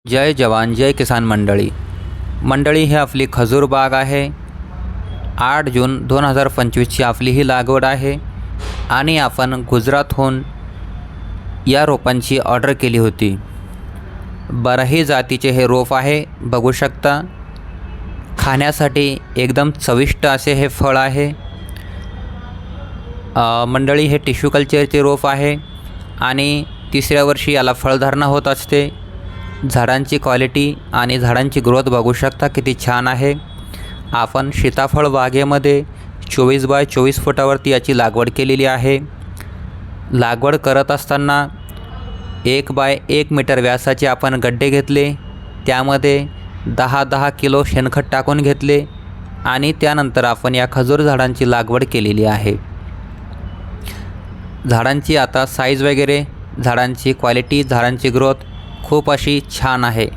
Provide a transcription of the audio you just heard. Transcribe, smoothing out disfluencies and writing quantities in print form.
जय जवान जय किसान मंडळी ही आपली खजूर बाग आहे। 8 जून 2025ची आपली ही लागवड आहे आणि आपण गुजरातहून या रोपांची ऑर्डर केली होती। बराही जातीचे हे रोप आहे, बघू शकता। खाण्यासाठी एकदम चविष्ट असे हे फळ आहे। मंडळी हे टिश्यू कल्चरचे रोप आहे आणि तिसऱ्या वर्षी याला फळधारणा होत असते। झाडांची क्वालिटी आणि झाडांची ग्रोथ बघू शकता किती छान आहे। आपण सीताफळ बागेमध्ये 24 बाय 24 फुटावरती याची लागवड केलेली आहे। लागवड करत असताना 1 बाय 1 मीटर व्यासाचे आपण गड्डे घेतले, त्यामध्ये 10-10 किलो शेणखत टाकून घेतले आणि त्यानंतर आपण या खजूर झाडांची लागवड केलेली आहे। झाडांची आता साईज वगैरे, झाडांची क्वालिटी, झाडांची ग्रोथ खूप अशी छान आहे।